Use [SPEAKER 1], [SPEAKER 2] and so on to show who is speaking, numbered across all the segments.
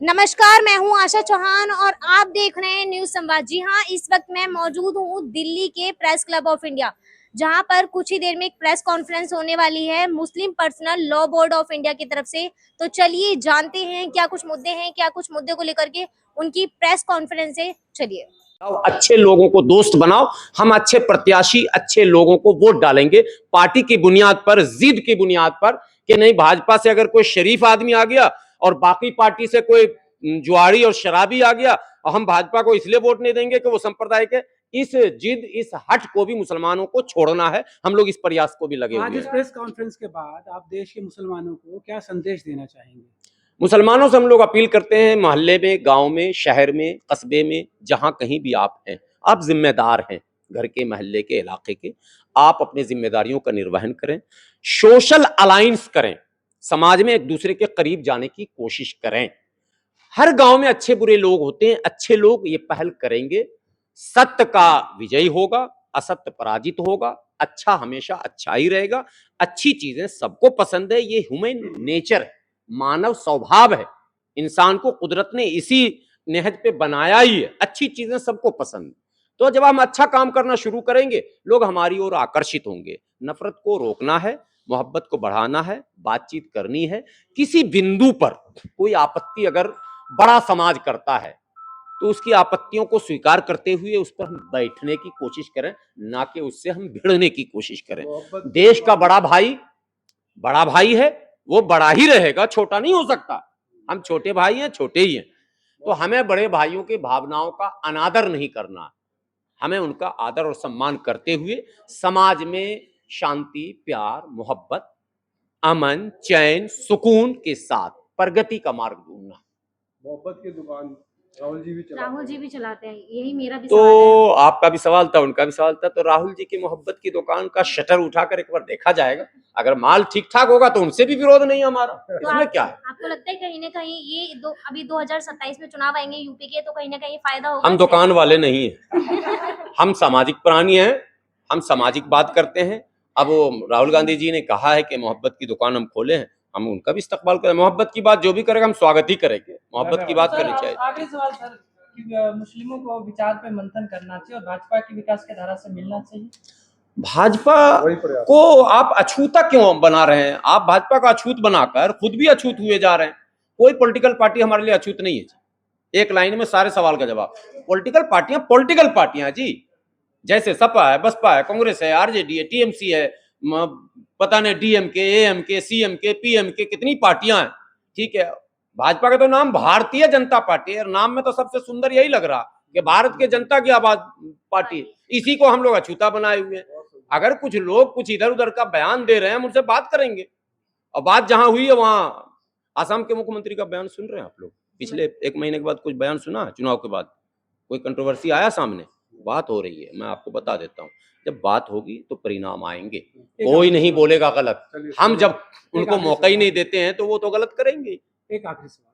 [SPEAKER 1] नमस्कार, मैं हूं आशा चौहान और आप देख रहे हैं न्यूज संवाद। जी हां, इस वक्त मैं मौजूद हूं दिल्ली के प्रेस क्लब ऑफ इंडिया, जहां पर कुछ ही देर में एक प्रेस कॉन्फ्रेंस होने वाली है Muslim personal law board of India की तरफ से। तो चलिए जानते हैं क्या कुछ मुद्दे हैं, क्या कुछ मुद्दे को लेकर के उनकी प्रेस कॉन्फ्रेंस है। चलिए।
[SPEAKER 2] अच्छे लोगों को दोस्त बनाओ, हम अच्छे प्रत्याशी अच्छे लोगों को वोट डालेंगे पार्टी की बुनियाद पर, जिद की बुनियाद पर कि नहीं भाजपा से अगर कोई शरीफ आदमी आ गया और बाकी पार्टी से कोई जुआड़ी और शराबी आ गया और हम भाजपा को इसलिए वोट नहीं देंगे कि वो सांप्रदायिक है। इस जिद इस हट को भी मुसलमानों को छोड़ना है, हम लोग इस प्रयास को भी लगे हुए हैं।
[SPEAKER 3] आज इस प्रेस कॉन्फ्रेंस के बाद आप देश के मुसलमानों को क्या संदेश देना चाहेंगे?
[SPEAKER 2] मुसलमानों से हम लोग अपील करते हैं, मोहल्ले में, गांव में, शहर में, कस्बे में, जहां कहीं भी आप हैं, आप जिम्मेदार हैं घर के, मोहल्ले के, इलाके के। आप अपनी जिम्मेदारियों का निर्वहन करें, सोशल अलायंस करें, समाज में एक दूसरे के करीब जाने की कोशिश करें। हर गांव में अच्छे बुरे लोग होते हैं, अच्छे लोग ये पहल करेंगे, सत्य का विजय होगा, असत्य पराजित होगा, अच्छा हमेशा अच्छा ही रहेगा। अच्छी चीजें सबको पसंद है, ये ह्यूमन नेचर है, मानव स्वभाव है। इंसान को कुदरत ने इसी नेहज पे बनाया ही है, अच्छी चीजें सबको पसंद है। तो जब हम अच्छा काम करना शुरू करेंगे, लोग हमारी ओर आकर्षित होंगे। नफरत को रोकना है, मोहब्बत को बढ़ाना है, बातचीत करनी है। किसी बिंदु पर कोई आपत्ति अगर बड़ा समाज करता है तो उसकी आपत्तियों को स्वीकार करते हुए उस पर हम बैठने की कोशिश करें, ना कि उससे हम भिड़ने की कोशिश करें। देश का बड़ा भाई है, वो बड़ा ही रहेगा, छोटा नहीं हो सकता। हम छोटे भाई हैं, छोटे ही हैं। तो हमें बड़े भाइयों की भावनाओं का अनादर नहीं करना, हमें उनका आदर और सम्मान करते हुए समाज में शांति, प्यार, मोहब्बत, अमन, चैन, सुकून के साथ प्रगति का मार्ग ढूंढना।
[SPEAKER 3] मोहब्बत की दुकान राहुल जी भी चलाते हैं,
[SPEAKER 1] यही मेरा भी
[SPEAKER 2] तो
[SPEAKER 1] सवाल है।
[SPEAKER 2] आपका भी सवाल था, उनका भी सवाल था। तो राहुल जी की मोहब्बत की दुकान का शटर उठाकर एक बार देखा जाएगा। अगर माल ठीक ठाक होगा तो उनसे भी विरोध नहीं है हमारा,
[SPEAKER 1] तो
[SPEAKER 2] इसमें क्या है।
[SPEAKER 1] आपको लगता है कहीं ना कहीं ये अभी 2027 में चुनाव आएंगे यूपी के, तो कहीं ना कहीं फायदा होगा
[SPEAKER 2] हम
[SPEAKER 1] इससे?
[SPEAKER 2] दुकान वाले नहीं है हम सामाजिक प्राणी हैं, हम सामाजिक बात करते हैं। अब वो राहुल गांधी जी ने कहा है कि मोहब्बत की दुकान हम खोले हैं, हम उनका भी इस्तकबाल करें। मोहब्बत की बात जो भी करेगा हम स्वागत ही करेंगे, मोहब्बत की बात करनी चाहिए।
[SPEAKER 4] आखिरी सवाल सर कि मुस्लिमों को विचार पे मंथन करना चाहिए और भाजपा की विकास की धारा से मिलना चाहिए। भाजपा
[SPEAKER 2] को आप अछूता क्यों बना रहे हैं? आप भाजपा को अछूत बनाकर खुद भी अछूत हुए जा रहे हैं। कोई पॉलिटिकल पार्टी हमारे लिए अछूत नहीं है। एक लाइन में सारे सवाल का जवाब। पॉलिटिकल पार्टियां जी, जैसे सपा है, बसपा है, कांग्रेस है, आरजेडी है, टीएमसी है, पता नहीं डीएमके, एएमके, सीएमके, पीएमके, कितनी पार्टियां हैं। ठीक है, भाजपा का तो नाम भारतीय जनता पार्टी है, नाम में तो सबसे सुंदर यही लग रहा कि भारत के जनता की आवाज पार्टी। इसी को हम लोग अछूता बनाए हुए हैं। अगर कुछ लोग कुछ इधर उधर का बयान दे रहे हैं, हम उनसे बात करेंगे। और बात जहां हुई है वहां असम के मुख्यमंत्री का बयान सुन रहे हैं आप लोग? पिछले एक महीने के बाद कुछ बयान सुना चुनाव के बाद? कोई कंट्रोवर्सी आया सामने? बात हो रही है, मैं आपको बता देता हूँ। जब बात होगी तो परिणाम आएंगे, कोई नहीं बोलेगा गलत। हम जब उनको मौका ही नहीं देते हैं तो वो तो गलत करेंगे।
[SPEAKER 3] एक आखिरी सवाल,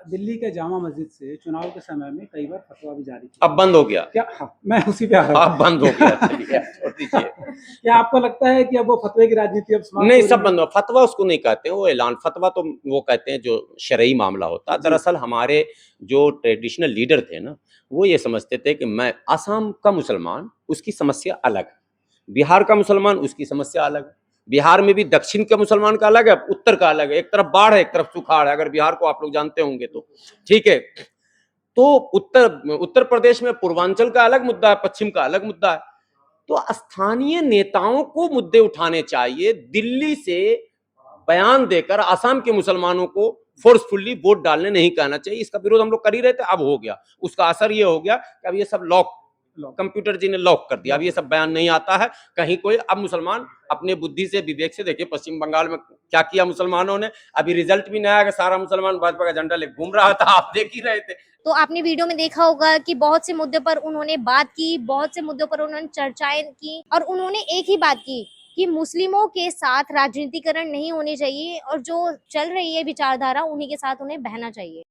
[SPEAKER 3] दिल्ली के जामा मस्जिद से चुनाव के समय में कई बार फतवा भी जारी किया,
[SPEAKER 2] अब बंद हो गया
[SPEAKER 3] क्या? हाँ, मैं उसी पे आ रहा हूँ।
[SPEAKER 2] अब बंद हो गया, चलिए छोड़ दीजिए।
[SPEAKER 3] क्या आपको लगता है कि अब वो फतवे की राजनीति अब समाप्त
[SPEAKER 2] नहीं,
[SPEAKER 3] हो
[SPEAKER 2] सब
[SPEAKER 3] रही है?
[SPEAKER 2] बंद हो। फतवा उसको नहीं कहते हैं, वो ऐलान। फतवा तो वो कहते हैं जो शरई मामला होता है। दरअसल हमारे जो ट्रेडिशनल लीडर थे ना, वो ये समझते थे कि मैं असम का मुसलमान, उसकी समस्या अलग है, बिहार का मुसलमान उसकी समस्या अलग है। बिहार में भी दक्षिण के मुसलमान का अलग है, उत्तर का अलग है। एक तरफ बाढ़ है, एक तरफ सुखाड़ है, अगर बिहार को आप लोग जानते होंगे तो। ठीक है, तो उत्तर प्रदेश में पूर्वांचल का अलग मुद्दा है, पश्चिम का अलग मुद्दा है। तो स्थानीय नेताओं को मुद्दे उठाने चाहिए। दिल्ली से बयान देकर असम के मुसलमानों को फोर्सफुली वोट डालने नहीं कहना चाहिए। इसका विरोध हम लोग कर ही रहे थे, अब हो गया। उसका असर ये हो गया कि अब ये सब लॉक, कंप्यूटर जी ने लॉक कर दिया। अब ये सब बयान नहीं आता है कहीं कोई। अब मुसलमान अपने बुद्धि से, विवेक से, देखिए पश्चिम बंगाल में क्या किया मुसलमानों ने। अभी रिजल्ट भी नहीं आया कि सारा मुसलमान भाजपा का झंडा लेकर घूम रहा था, आप देख ही रहे थे।
[SPEAKER 1] तो आपने वीडियो में देखा होगा कि बहुत से मुद्दों पर उन्होंने बात की, बहुत से मुद्दों पर उन्होंने चर्चाएं की और उन्होंने एक ही बात की कि मुस्लिमों के साथ राजनीतिकरण नहीं होनी चाहिए और जो चल रही है विचारधारा उन्हीं के साथ उन्हें बहना चाहिए।